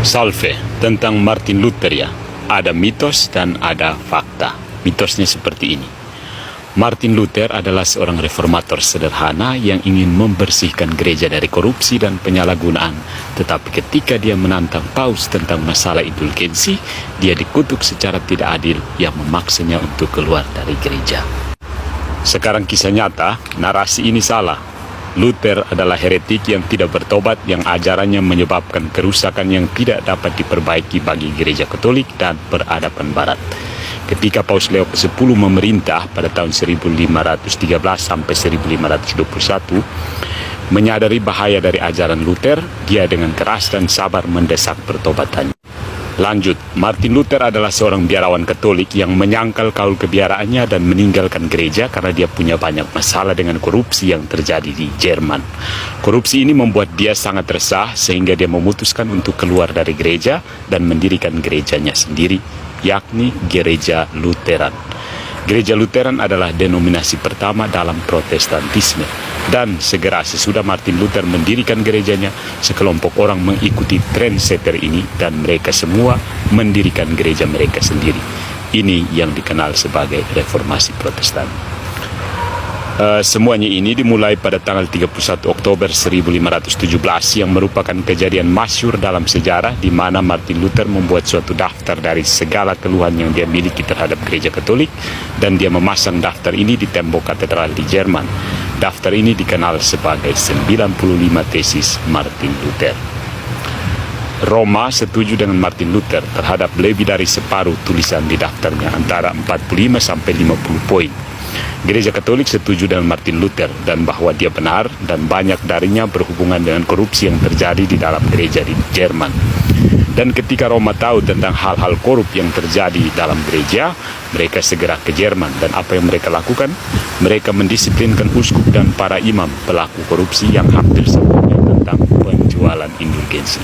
Salve, tentang Martin Luther ya. Ada mitos dan ada fakta. Mitosnya seperti ini. Martin Luther adalah seorang reformator sederhana yang ingin membersihkan gereja dari korupsi dan penyalahgunaan. Tetapi ketika dia menantang Paus tentang masalah indulgensi, dia dikutuk secara tidak adil yang memaksanya untuk keluar dari gereja. Sekarang kisah nyata, narasi ini salah. Luther adalah heretik yang tidak bertobat yang ajarannya menyebabkan kerusakan yang tidak dapat diperbaiki bagi gereja Katolik dan peradaban Barat. Ketika Paus Leo ke-10 memerintah pada tahun 1513 sampai 1521, menyadari bahaya dari ajaran Luther, dia dengan keras dan sabar mendesak pertobatannya. Lanjut, Martin Luther adalah seorang biarawan Katolik yang menyangkal kaul kebiaraannya dan meninggalkan gereja karena dia punya banyak masalah dengan korupsi yang terjadi di Jerman. Korupsi ini membuat dia sangat resah sehingga dia memutuskan untuk keluar dari gereja dan mendirikan gerejanya sendiri, yakni Gereja Lutheran. Gereja Lutheran adalah denominasi pertama dalam Protestantisme. Dan segera sesudah Martin Luther mendirikan gerejanya, sekelompok orang mengikuti trendsetter ini dan mereka semua mendirikan gereja mereka sendiri. Ini yang dikenal sebagai Reformasi Protestan. Semuanya ini dimulai pada tanggal 31 Oktober 1517 yang merupakan kejadian masyhur dalam sejarah di mana Martin Luther membuat suatu daftar dari segala keluhan yang dia miliki terhadap gereja Katolik dan dia memasang daftar ini di tembok katedral di Jerman. Daftar ini dikenal sebagai 95 tesis Martin Luther. Roma setuju dengan Martin Luther terhadap lebih dari separuh tulisan di daftarnya, antara 45 sampai 50 poin. Gereja Katolik setuju dengan Martin Luther dan bahwa dia benar dan banyak darinya berhubungan dengan korupsi yang terjadi di dalam gereja di Jerman. Dan ketika Roma tahu tentang hal-hal korup yang terjadi dalam gereja, mereka segera ke Jerman. Dan apa yang mereka lakukan? Mereka mendisiplinkan uskup dan para imam pelaku korupsi yang hampir semuanya tentang penjualan indulgensi.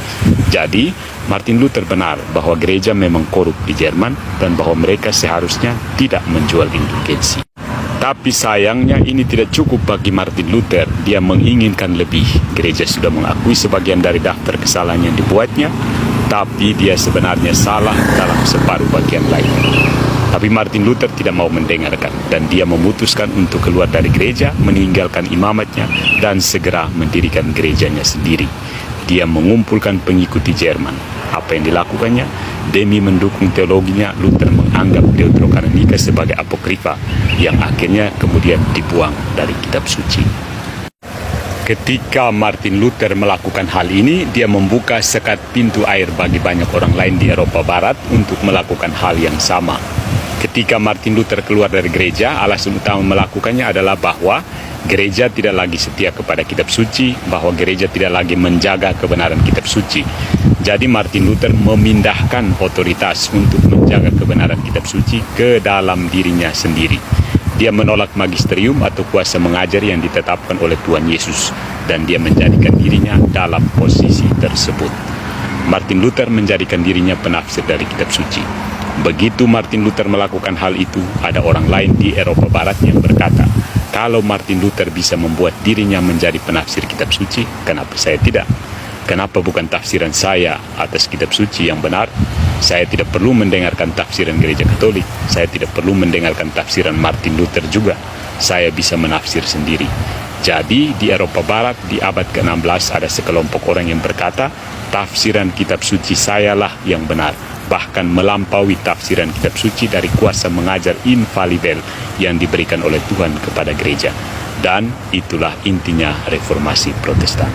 Jadi, Martin Luther benar bahwa gereja memang korup di Jerman dan bahwa mereka seharusnya tidak menjual indulgensi. Tapi sayangnya ini tidak cukup bagi Martin Luther. Dia menginginkan lebih. Gereja sudah mengakui sebagian dari daftar kesalahan yang dibuatnya, tapi dia sebenarnya salah dalam separuh bagian lain. Tapi Martin Luther tidak mau mendengarkan dan dia memutuskan untuk keluar dari gereja, meninggalkan imamatnya dan segera mendirikan gerejanya sendiri. Dia mengumpulkan pengikut di Jerman. Apa yang dilakukannya? Demi mendukung teologinya, Luther menganggap Deuterokanonika sebagai apokrifa yang akhirnya kemudian dibuang dari kitab suci. Ketika Martin Luther melakukan hal ini, dia membuka sekat pintu air bagi banyak orang lain di Eropa Barat untuk melakukan hal yang sama. Ketika Martin Luther keluar dari gereja, alasan utama melakukannya adalah bahwa gereja tidak lagi setia kepada kitab suci, bahwa gereja tidak lagi menjaga kebenaran kitab suci. Jadi Martin Luther memindahkan otoritas untuk menjaga kebenaran kitab suci ke dalam dirinya sendiri. Dia menolak magisterium atau kuasa mengajar yang ditetapkan oleh Tuhan Yesus dan dia menjadikan dirinya dalam posisi tersebut. Martin Luther menjadikan dirinya penafsir dari kitab suci. Begitu Martin Luther melakukan hal itu, ada orang lain di Eropa Barat yang berkata, kalau Martin Luther bisa membuat dirinya menjadi penafsir kitab suci, kenapa saya tidak? Kenapa bukan tafsiran saya atas kitab suci yang benar? Saya tidak perlu mendengarkan tafsiran gereja Katolik. Saya tidak perlu mendengarkan tafsiran Martin Luther juga. Saya bisa menafsir sendiri. Jadi di Eropa Barat di abad ke-16 ada sekelompok orang yang berkata, tafsiran kitab suci sayalah yang benar. Bahkan melampaui tafsiran kitab suci dari kuasa mengajar infalibel yang diberikan oleh Tuhan kepada gereja. Dan itulah intinya Reformasi Protestan.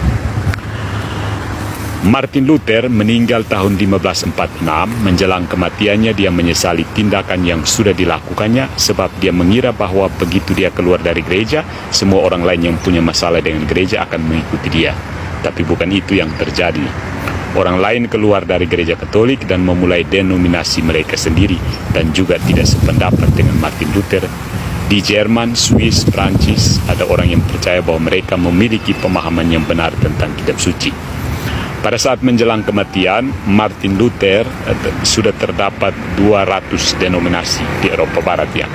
Martin Luther meninggal tahun 1546. Menjelang kematiannya dia menyesali tindakan yang sudah dilakukannya sebab dia mengira bahwa begitu dia keluar dari gereja, semua orang lain yang punya masalah dengan gereja akan mengikuti dia. Tapi bukan itu yang terjadi. Orang lain keluar dari gereja Katolik dan memulai denominasi mereka sendiri dan juga tidak sependapat dengan Martin Luther. Di Jerman, Swiss, Prancis ada orang yang percaya bahwa mereka memiliki pemahaman yang benar tentang kitab suci. Pada saat menjelang kematian, Martin Luther sudah terdapat 200 denominasi di Eropa Barat ya.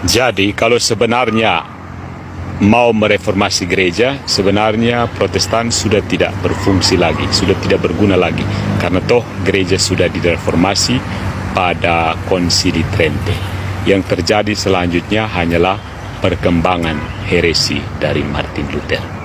Jadi kalau sebenarnya mau mereformasi gereja, sebenarnya Protestan sudah tidak berfungsi lagi, sudah tidak berguna lagi, karena toh gereja sudah direformasi pada Konsili Trente. Yang terjadi selanjutnya hanyalah perkembangan heresi dari Martin Luther.